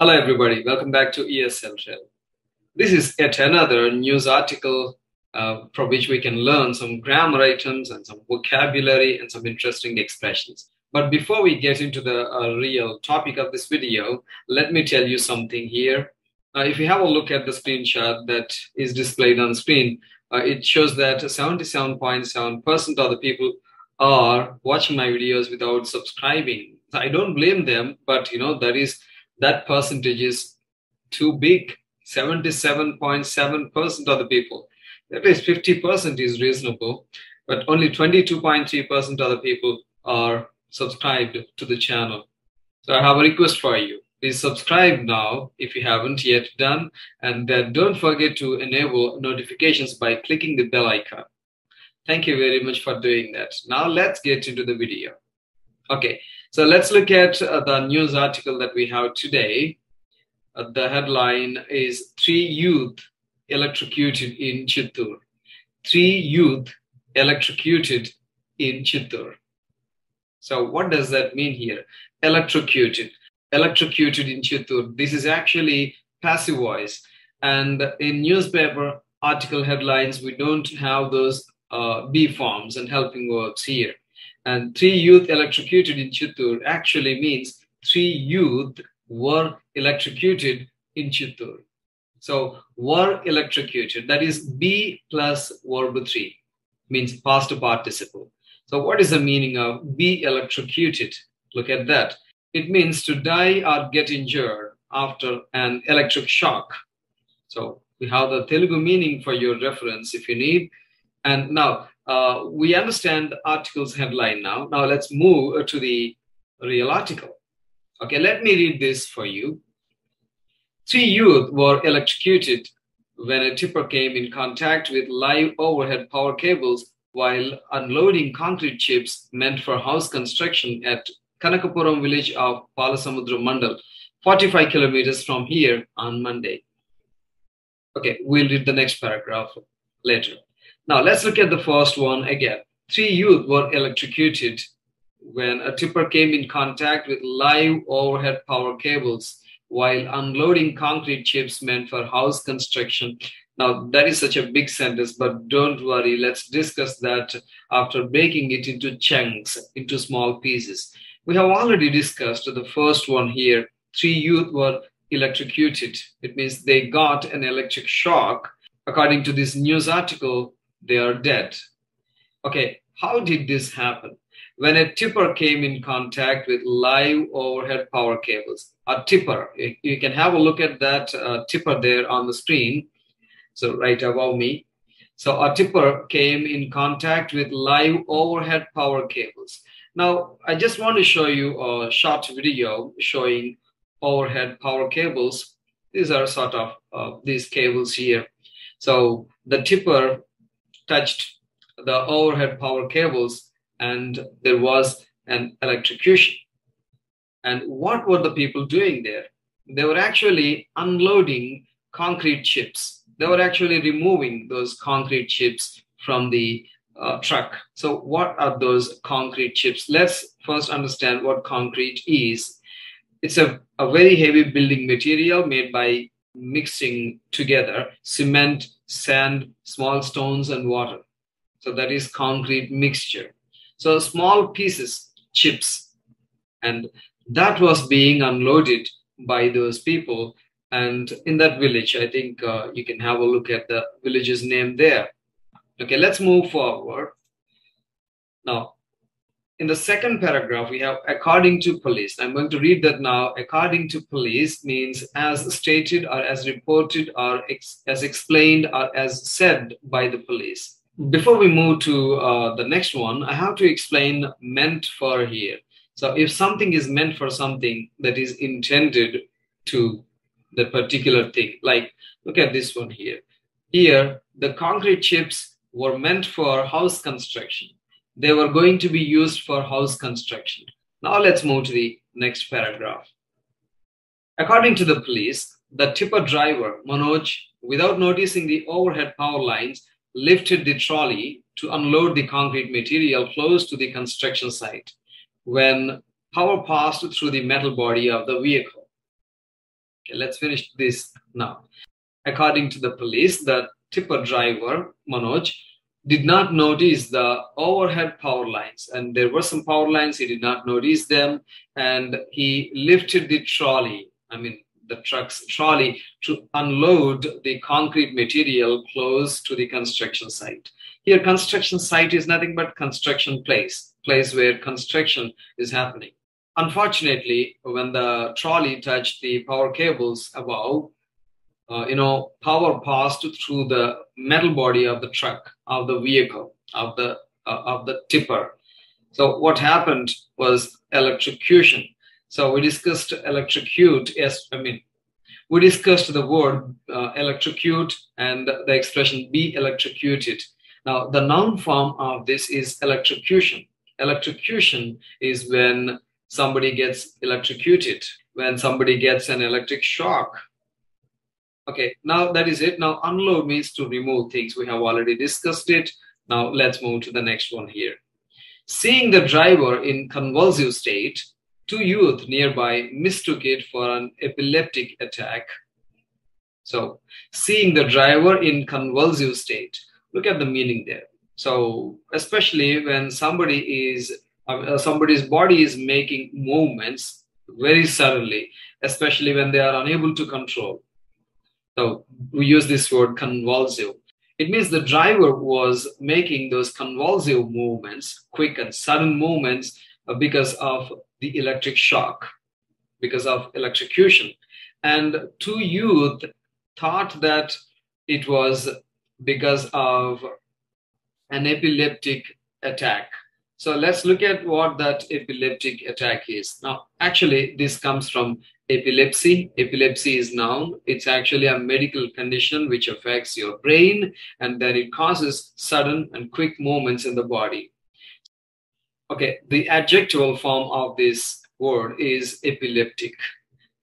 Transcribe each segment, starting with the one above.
Hello everybody, welcome back to ESL Trail. This is yet another news article from which we can learn some grammar items and some vocabulary and some interesting expressions. But before we get into the real topic of this video, let me tell you something here. If you have a look at the screenshot that is displayed on the screen, it shows that 77.7% of the people are watching my videos without subscribing. I don't blame them, but that percentage is too big. 77.7% of the people. That is 50% is reasonable, but only 22.3% of the people are subscribed to the channel. So I have a request for you. Please subscribe now if you haven't yet done, and don't forget to enable notifications by clicking the bell icon. Thank you very much for doing that. Now let's get into the video. Okay, so let's look at the news article that we have today. The headline is 3 youth electrocuted in Chittoor. 3 youth electrocuted in Chittoor. So what does that mean here? Electrocuted. Electrocuted in Chittoor. This is actually passive voice. And in newspaper article headlines, we don't have those be forms and helping verbs here. And 3 youth electrocuted in Chittoor actually means 3 youth were electrocuted in Chittoor. So were electrocuted, that is be plus verb 3, means past participle. So what is the meaning of be electrocuted? Look at that. It means to die or get injured after an electric shock. So we have the Telugu meaning for your reference if you need. And now we understand the article's headline now. Now let's move to the real article. Okay, let me read this for you. 3 youth were electrocuted when a tipper came in contact with live overhead power cables while unloading concrete chips meant for house construction at Kanakapuram village of Palasamudra Mandal, 45 kilometers from here on Monday. Okay, we'll read the next paragraph later. Now let's look at the first one again. 3 youth were electrocuted when a tipper came in contact with live overhead power cables while unloading concrete chips meant for house construction. Now, that is such a big sentence, but don't worry. Let's discuss that after breaking it into chunks, into small pieces. We have already discussed the first one here. 3 youth were electrocuted. It means they got an electric shock. According to this news article, they are dead. Okay, how did this happen? When a tipper came in contact with live overhead power cables. A tipper, you can have a look at that tipper there on the screen. So right above me. So a tipper came in contact with live overhead power cables. Now, I just want to show you a short video showing overhead power cables. These are sort of these cables here. So the tipper touched the overhead power cables and there was an electrocution. And what were the people doing there? They were actually unloading concrete chips. They were actually removing those concrete chips from the truck. So what are those concrete chips? Let's first understand what concrete is. It's a very heavy building material made by mixing together cement, sand, small stones, and water. So that is concrete mixture. So small pieces, chips, and that was being unloaded by those people. And in that village, I think you can have a look at the village's name there. Okay, let's move forward. Now, in the second paragraph, we have according to police. I'm going to read that now. According to police means as stated or as reported or as explained or as said by the police. Before we move to the next one, I have to explain meant for here. So if something is meant for something that is intended to the particular thing, like look at this one here. Here, the concrete chips were meant for house construction. They were going to be used for house construction. Now let's move to the next paragraph. According to the police, the tipper driver, Manoj, without noticing the overhead power lines, lifted the trolley to unload the concrete material close to the construction site when power passed through the metal body of the vehicle. Okay, let's finish this now. According to the police, the tipper driver, Manoj, did not notice the overhead power lines, and there were some power lines. He did not notice them, and he lifted the trolley, the truck's trolley, to unload the concrete material close to the construction site. Here, construction site is nothing but construction place where construction is happening. Unfortunately, when the trolley touched the power cables above, power passed through the metal body of the truck, of the vehicle, of the tipper. So what happened was electrocution. So we discussed electrocute. Yes, we discussed the word electrocute and the expression be electrocuted. Now, the noun form of this is electrocution. Electrocution is when somebody gets electrocuted, when somebody gets an electric shock. Okay, now that is it. Now, unload means to remove things. We have already discussed it. Now, let's move to the next one here. Seeing the driver in convulsive state, two youth nearby mistook it for an epileptic attack. So, seeing the driver in convulsive state, look at the meaning there. So, especially when somebody's body is making movements very suddenly, especially when they are unable to control. So we use this word convulsive. It means the driver was making those convulsive movements, quick and sudden movements, because of the electric shock, because of electrocution. And two youth thought that it was because of an epileptic attack. So let's look at what that epileptic attack is. Now, actually, this comes from epilepsy. Epilepsy is noun. It's actually a medical condition which affects your brain, and then it causes sudden and quick movements in the body. Okay, the adjectival form of this word is epileptic.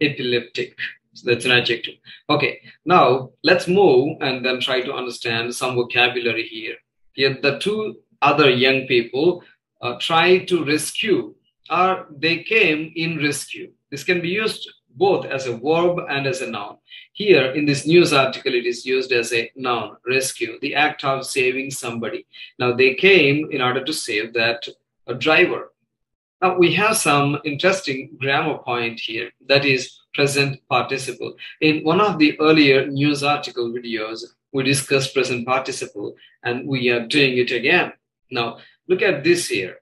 Epileptic. So that's an adjective. Okay, now let's move and then try to understand some vocabulary here. Here, the two other young people tried to rescue, or they came in rescue. This can be used both as a verb and as a noun. Here in this news article, it is used as a noun, rescue, the act of saving somebody. Now they came in order to save that driver. Now we have some interesting grammar point here, that is present participle. In one of the earlier news article videos, we discussed present participle, and we are doing it again. Now look at this here.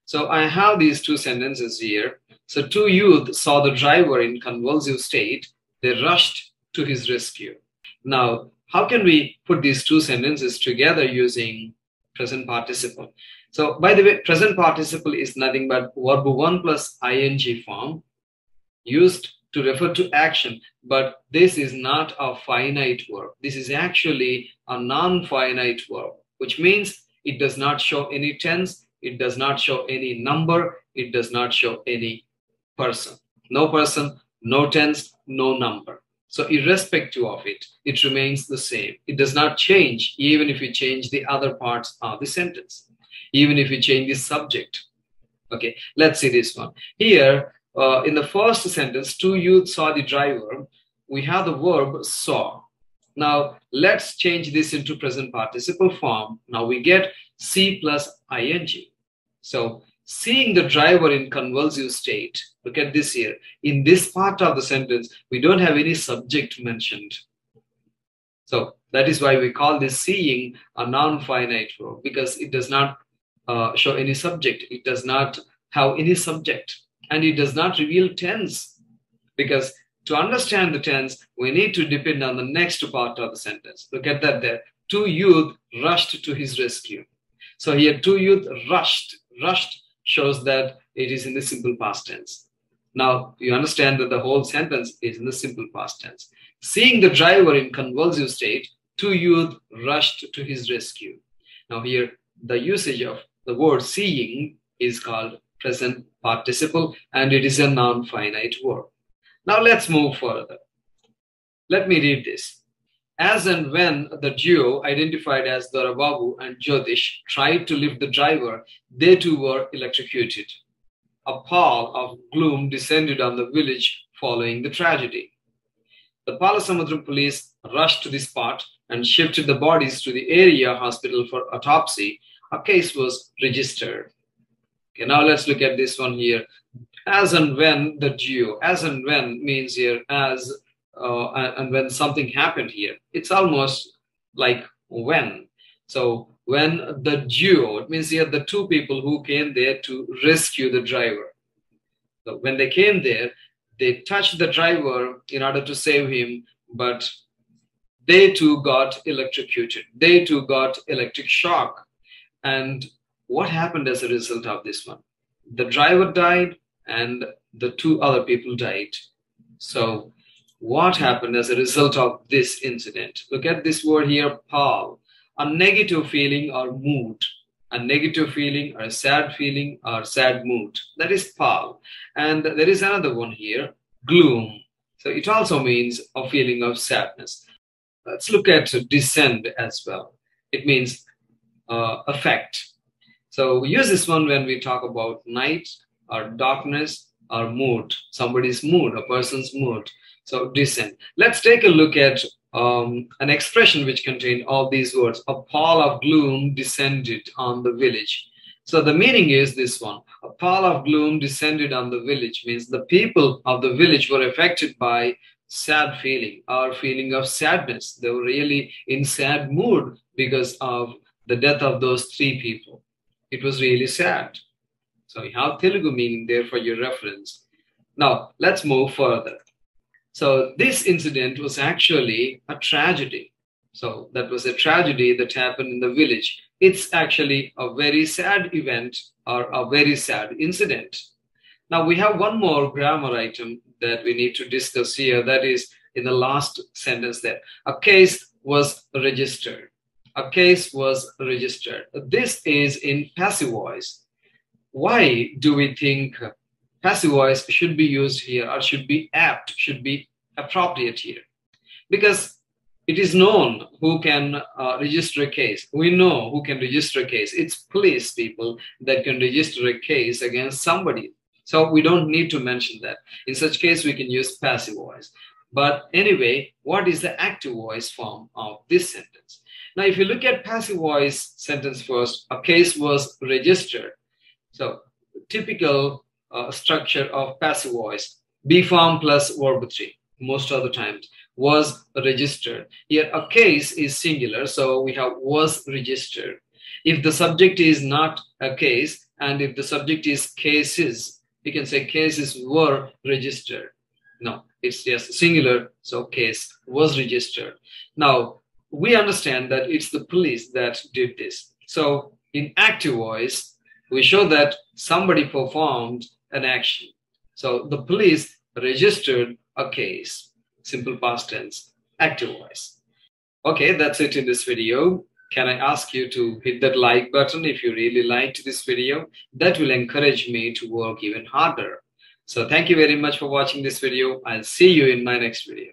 So I have these two sentences here. So two youth saw the driver in convulsive state. They rushed to his rescue. Now, how can we put these two sentences together using present participle? So by the way, present participle is nothing but verb 1 plus ing form used to refer to action. But this is not a finite verb. This is actually a non-finite verb, which means it does not show any tense. It does not show any number. It does not show any person. No person, no tense, no number. So irrespective of it, it remains the same. It does not change even if you change the other parts of the sentence, even if you change the subject. Okay, let's see this one. Here, in the first sentence, two youths saw the driver. We have the verb saw. Now, let's change this into present participle form. Now we get see plus ing. So, seeing the driver in convulsive state, look at this here. In this part of the sentence, we don't have any subject mentioned. So, that is why we call this seeing a non-finite verb, because it does not show any subject. It does not have any subject, and it does not reveal tense, because to understand the tense, we need to depend on the next part of the sentence. Look at that there. Two youth rushed to his rescue. So here, two youth rushed. Rushed shows that it is in the simple past tense. Now, you understand that the whole sentence is in the simple past tense. Seeing the driver in convulsive state, two youth rushed to his rescue. Now here, the usage of the word seeing is called present participle, and it is a non-finite verb. Now let's move further. Let me read this. As and when the duo, identified as Dorababu and Jyotish, tried to lift the driver, they too were electrocuted. A pall of gloom descended on the village following the tragedy. The Palasamudram police rushed to the spot and shifted the bodies to the area hospital for autopsy. A case was registered. Okay, now let's look at this one here. As and when the geo, as and when means here as and when something happened here. It's almost like when. So when the geo, it means here the two people who came there to rescue the driver. So when they came there, they touched the driver in order to save him, but they too got electrocuted. They too got electric shock. And what happened as a result of this one? The driver died and the two other people died. So what happened as a result of this incident? Look at this word here, pal. A negative feeling or mood. A negative feeling or a sad feeling or sad mood. That is pal. And there is another one here, gloom. So it also means a feeling of sadness. Let's look at descend as well. It means affect. So we use this one when we talk about night or darkness or mood, somebody's mood, a person's mood. So descend. Let's take a look at an expression which contains all these words. A pall of gloom descended on the village. So the meaning is this one. A pall of gloom descended on the village means the people of the village were affected by sad feeling or feeling of sadness. They were really in sad mood because of the death of those three people. It was really sad. So you have Telugu meaning there for your reference. Now let's move further. So this incident was actually a tragedy. So that was a tragedy that happened in the village. It's actually a very sad event or a very sad incident. Now we have one more grammar item that we need to discuss here. That is in the last sentence there. A case was registered. A case was registered. This is in passive voice. Why do we think passive voice should be used here or should be apt, should be appropriate here? Because it is known who can register a case. We know who can register a case. It's police people that can register a case against somebody. So we don't need to mention that. In such case, we can use passive voice. But anyway, what is the active voice form of this sentence? Now, if you look at passive voice sentence first, a case was registered. So typical structure of passive voice, be form plus verb 3, most of the times, was registered. Here a case is singular, so we have was registered. If the subject is not a case, and if the subject is cases, we can say cases were registered. No, it's just singular, so case was registered. Now, we understand that it's the police that did this. So in active voice, we show that somebody performed an action. So the police registered a case. Simple past tense, active voice. Okay, that's it in this video. Can I ask you to hit that like button if you really liked this video? That will encourage me to work even harder. So thank you very much for watching this video. I'll see you in my next video.